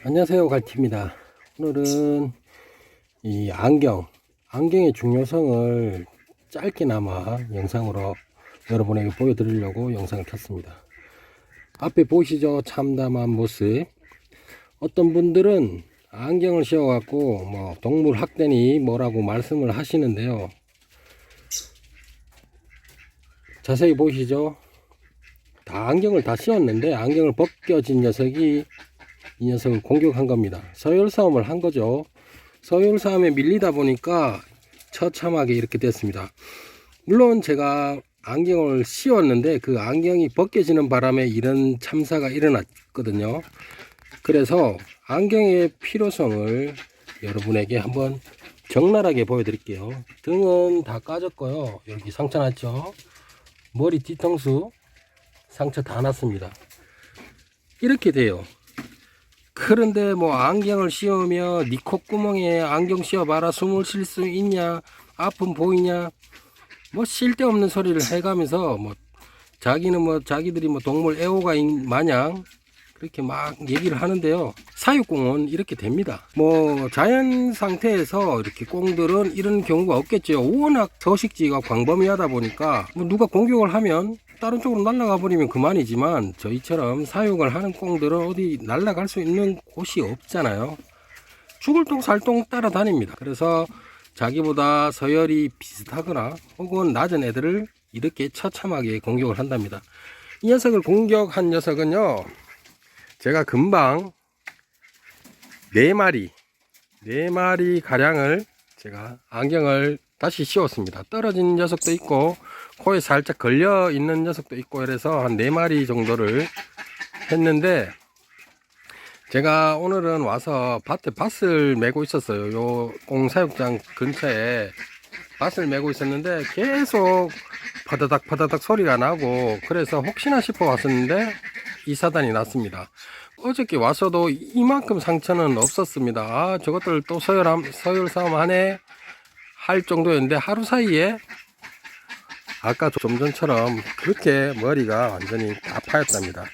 안녕하세요, 갈티입니다. 오늘은 이 안경의 중요성을 짧게나마 영상으로 여러분에게 보여드리려고 영상을 켰습니다. 앞에 보시죠? 참담한 모습. 어떤 분들은 안경을 씌워갖고 뭐 동물 학대니 뭐라고 말씀을 하시는데요. 자세히 보시죠? 다 안경을 다 씌웠는데 안경을 벗겨진 녀석이 이 녀석을 공격한 겁니다. 서열 싸움을 한 거죠. 서열 싸움에 밀리다 보니까 처참하게 이렇게 됐습니다. 물론 제가 안경을 씌웠는데 그 안경이 벗겨지는 바람에 이런 참사가 일어났거든요. 그래서 안경의 필요성을 여러분에게 한번 적나라하게 보여드릴게요. 등은 다 까졌고요. 여기 상처 났죠. 머리 뒤통수 상처 다 났습니다. 이렇게 돼요. 그런데 뭐 안경을 씌우며 니 콧구멍에 안경 씌워봐라, 숨을 쉴 수 있냐, 아픔 보이냐, 뭐 쓸데없는 소리를 해가면서 뭐 자기들이 뭐 동물 애호가인 마냥 그렇게 막 얘기를 하는데요. 사육공은 이렇게 됩니다. 뭐 자연 상태에서 이렇게 꽁들은 이런 경우가 없겠죠. 워낙 서식지가 광범위하다 보니까 뭐 누가 공격을 하면 다른 쪽으로 날아가 버리면 그만이지만, 저희처럼 사육을 하는 꽁들은 어디 날아갈 수 있는 곳이 없잖아요. 죽을 똥 살똥 따라다닙니다. 그래서 자기보다 서열이 비슷하거나 혹은 낮은 애들을 이렇게 처참하게 공격을 한답니다. 이 녀석을 공격한 녀석은요, 제가 금방 4마리 가량을 제가 안경을 다시 씌웠습니다. 떨어진 녀석도 있고 코에 살짝 걸려 있는 녀석도 있고 이래서 한 4마리 정도를 했는데, 제가 오늘은 와서 밭에 밭을 메고 있었어요. 요 공사육장 근처에 밭을 메고 있었는데 계속 파다닥 소리가 나고, 그래서 혹시나 싶어 왔었는데 이 사단이 났습니다. 어저께 와서도 이만큼 상처는 없었습니다. 아, 저것들 또 서열 싸움 하네 할 정도였는데, 하루 사이에 아까 좀 전처럼 그렇게 머리가 완전히 다 파였답니다.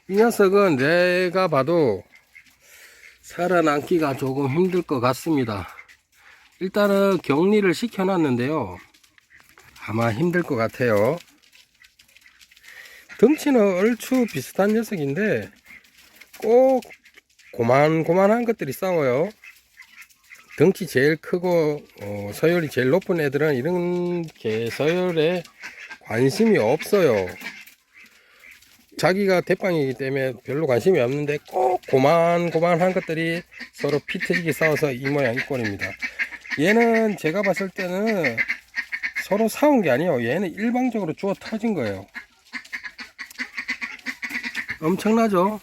이 녀석은 내가 봐도 살아남기가 조금 힘들 것 같습니다. 일단은 격리를 시켜놨는데요, 아마 힘들 것 같아요. 덩치는 얼추 비슷한 녀석인데 꼭 고만고만한 것들이 싸워요. 덩치 제일 크고 서열이 제일 높은 애들은 이렇게 서열에 관심이 없어요. 자기가 대빵이기 때문에 별로 관심이 없는데 꼭 고만고만한 것들이 서로 피 터지게 싸워서 이 모양 이 꼴입니다. 얘는 제가 봤을 때는 서로 싸운 게 아니에요. 얘는 일방적으로 주워 터진 거예요. 엄청나죠?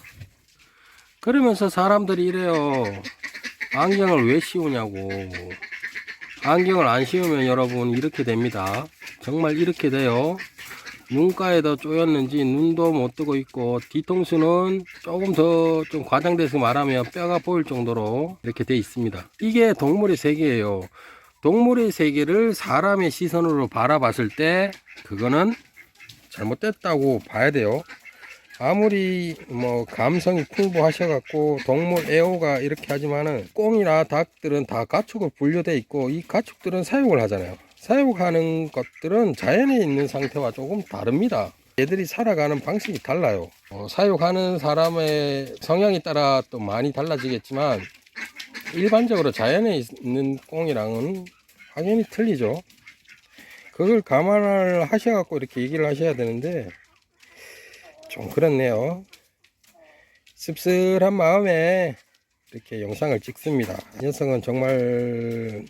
그러면서 사람들이 이래요. 안경을 왜 씌우냐고. 안경을 안 씌우면 여러분 이렇게 됩니다. 정말 이렇게 돼요. 눈가에도 쪼였는지 눈도 못 뜨고 있고, 뒤통수는 조금 더 좀 과장돼서 말하면 뼈가 보일 정도로 이렇게 돼 있습니다. 이게 동물의 세계예요. 동물의 세계를 사람의 시선으로 바라봤을 때 그거는 잘못됐다고 봐야 돼요. 아무리 뭐 감성이 풍부하셔갖고 동물 애호가 이렇게 하지만은 꽁이나 닭들은 다 가축으로 분류돼 있고, 이 가축들은 사육을 하잖아요. 사육하는 것들은 자연에 있는 상태와 조금 다릅니다. 얘들이 살아가는 방식이 달라요. 사육하는 사람의 성향에 따라 또 많이 달라지겠지만 일반적으로 자연에 있는 꽁이랑은 확연히 틀리죠. 그걸 감안을 하셔갖고 이렇게 얘기를 하셔야 되는데 좀 그렇네요. 씁쓸한 마음에 이렇게 영상을 찍습니다. 이 녀석은 정말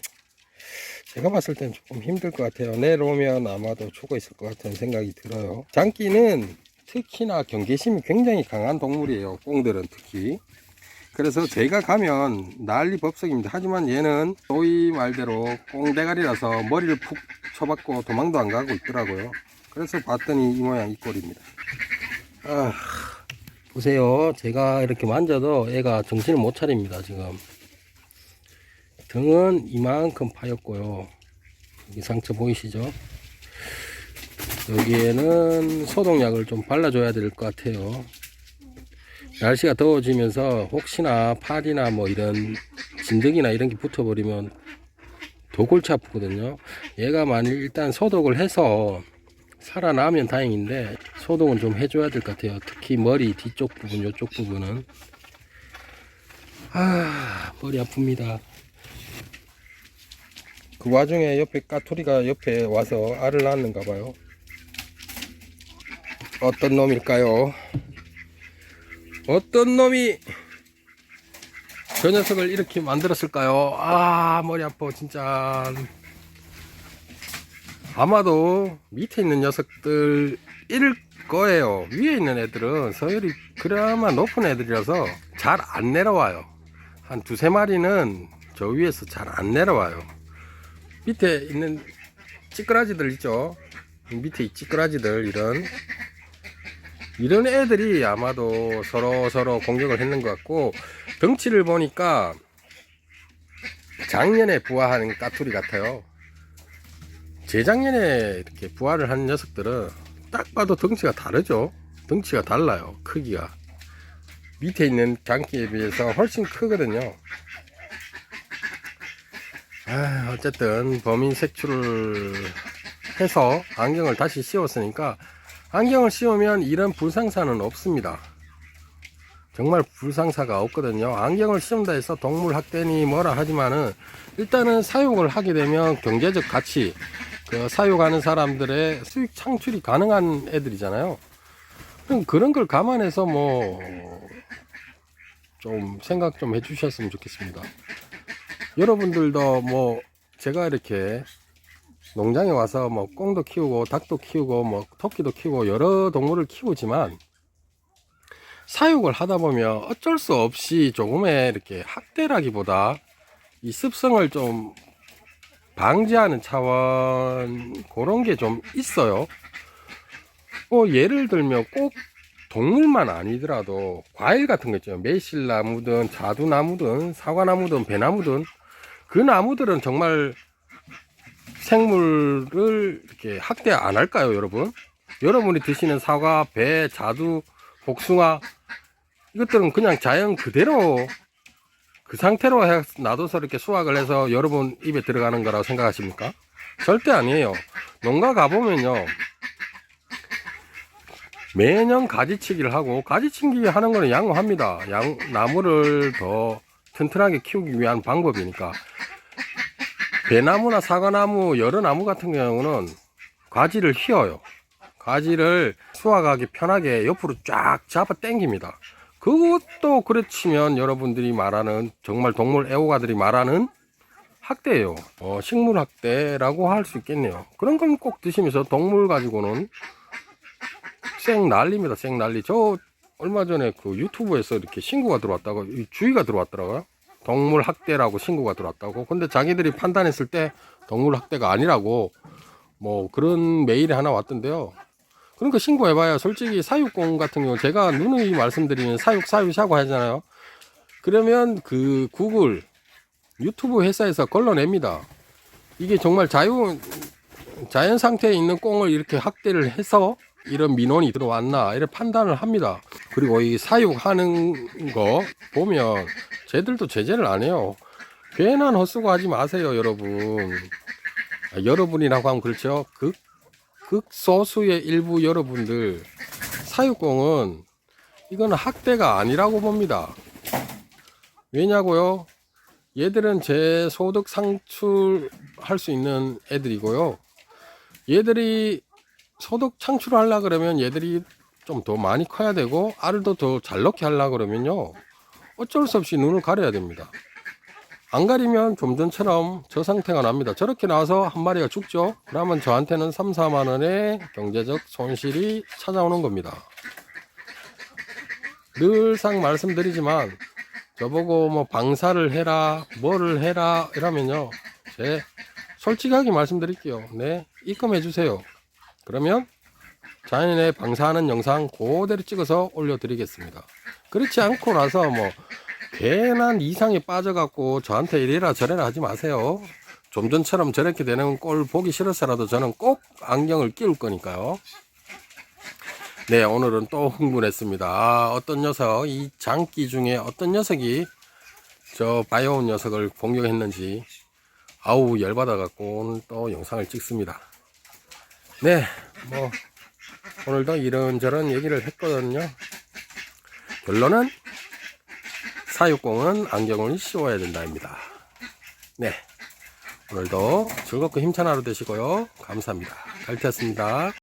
제가 봤을 땐 조금 힘들 것 같아요. 내일 오면 아마도 죽어 있을 것 같은 생각이 들어요. 장기는 특히나 경계심이 굉장히 강한 동물이에요. 꽁들은 특히. 그래서 제가 가면 난리법석입니다. 하지만 얘는 소위 말대로 꽁대가리라서 머리를 푹 쳐박고 도망도 안 가고 있더라고요. 그래서 봤더니 이 모양 이 꼴입니다. 보세요. 제가 이렇게 만져도 애가 정신을 못 차립니다. 지금 등은 이만큼 파였고요. 여기 상처 보이시죠? 여기에는 소독약을 좀 발라줘야 될 것 같아요. 날씨가 더워지면서 혹시나 파리나 뭐 이런 진드기나 이런 게 붙어버리면 더 골치 아프거든요. 얘가 만일 일단 소독을 해서 살아나면 다행인데 소독은 좀 해줘야 될 것 같아요. 특히 머리 뒤쪽 부분, 이쪽 부분은 머리 아픕니다. 그 와중에 옆에 까투리가 옆에 와서 알을 낳는가 봐요. 어떤 놈일까요? 어떤 놈이 저 녀석을 이렇게 만들었을까요? 머리 아파 진짜. 아마도 밑에 있는 녀석들 일 거예요. 위에 있는 애들은 서열이 그나마 높은 애들이라서 잘 안 내려와요. 한 두세 마리는 저 위에서 잘 안 내려와요. 밑에 있는 찌끄라지들 있죠. 밑에 이 찌끄라지들 이런 애들이 아마도 서로 공격을 했는 것 같고, 덩치를 보니까 작년에 부화한 까투리 같아요. 재작년에 이렇게 부화를 한 녀석들은 딱 봐도 덩치가 다르죠. 덩치가 달라요. 크기가 밑에 있는 장기에 비해서 훨씬 크거든요. 어쨌든 범인 색출을 해서 안경을 다시 씌웠으니까, 안경을 씌우면 이런 불상사는 없습니다. 정말 불상사가 없거든요. 안경을 씌운다 해서 동물 학대니 뭐라 하지만은 일단은 사육을 하게 되면 경제적 가치, 그 사육하는 사람들의 수익 창출이 가능한 애들이잖아요. 그럼 그런 걸 감안해서 뭐 좀 생각 좀 해주셨으면 좋겠습니다. 여러분들도 뭐 제가 이렇게 농장에 와서 뭐 꽁도 키우고 닭도 키우고 뭐 토끼도 키우고 여러 동물을 키우지만, 사육을 하다 보면 어쩔 수 없이 조금의 이렇게 학대라기보다 이 습성을 좀 방지하는 차원, 그런 게 좀 있어요. 예를 들면 꼭 동물만 아니더라도 과일 같은 거 있죠. 매실나무든 자두나무든 사과나무든 배나무든, 그 나무들은 정말 생물을 이렇게 학대 안 할까요, 여러분? 여러분이 드시는 사과, 배, 자두, 복숭아, 이것들은 그냥 자연 그대로 그 상태로 놔둬서 이렇게 수확을 해서 여러분 입에 들어가는 거라고 생각하십니까? 절대 아니에요. 농가 가보면요, 매년 가지치기를 하고, 가지치기 하는 거는 양호합니다. 나무를 더 튼튼하게 키우기 위한 방법이니까. 배나무나 사과나무, 여러 나무 같은 경우는 가지를 휘어요. 가지를 수확하기 편하게 옆으로 쫙 잡아 당깁니다. 그것도 그렇지만 여러분들이 말하는, 정말 동물 애호가들이 말하는 학대예요. 식물 학대라고 할 수 있겠네요. 그런 건 꼭 드시면서 동물 가지고는 쌩 난리입니다. 쌩 난리. 저 얼마 전에 그 유튜브에서 이렇게 신고가 들어왔다고, 주의가 들어왔더라고요. 동물 학대라고 신고가 들어왔다고. 근데 자기들이 판단했을 때 동물 학대가 아니라고 뭐 그런 메일이 하나 왔던데요. 그러니까 신고해봐야, 솔직히 사육공 같은 경우 제가 누누이 말씀드리면 사육샤고 하잖아요. 그러면 그 구글 유튜브 회사에서 걸러냅니다. 이게 정말 자연 상태에 있는 꽁을 이렇게 학대를 해서 이런 민원이 들어왔나, 이런 판단을 합니다. 그리고 이 사육하는 거 보면 쟤들도 제재를 안 해요. 괜한 헛수고 하지 마세요, 여러분. 여러분이라고 하면 그렇죠. 극소수의 일부 여러분들, 사육공은 이건 학대가 아니라고 봅니다. 왜냐고요? 얘들은 제 소득 창출할 수 있는 애들이고요. 얘들이 소득 창출하려고 그러면 얘들이 좀 더 많이 커야 되고, 알도 더 잘 넣게 하려고 그러면요, 어쩔 수 없이 눈을 가려야 됩니다. 안 가리면 좀 전처럼 저 상태가 납니다. 저렇게 나와서 한 마리가 죽죠. 그러면 저한테는 3, 4만 원의 경제적 손실이 찾아오는 겁니다. 늘상 말씀드리지만 저보고 뭐 방사를 해라, 뭐를 해라 이러면요, 제 솔직하게 말씀드릴게요. 네, 입금해 주세요. 그러면 자연에 방사하는 영상 그대로 찍어서 올려드리겠습니다. 그렇지 않고 나서 뭐 괜한 이상에 빠져갖고 저한테 이래라 저래라 하지 마세요. 좀 전처럼 저렇게 되는 꼴 보기 싫어서라도 저는 꼭 안경을 끼울 거니까요. 네, 오늘은 또 흥분했습니다. 아, 어떤 녀석, 이 장기 중에 어떤 녀석이 저 바이오운 녀석을 공격했는지 아우 열받아갖고 오늘 또 영상을 찍습니다. 네, 뭐 오늘도 이런저런 얘기를 했거든요. 결론은 사육공은 안경을 씌워야 된다입니다. 네, 오늘도 즐겁고 힘찬 하루 되시고요. 감사합니다. 갈티였습니다.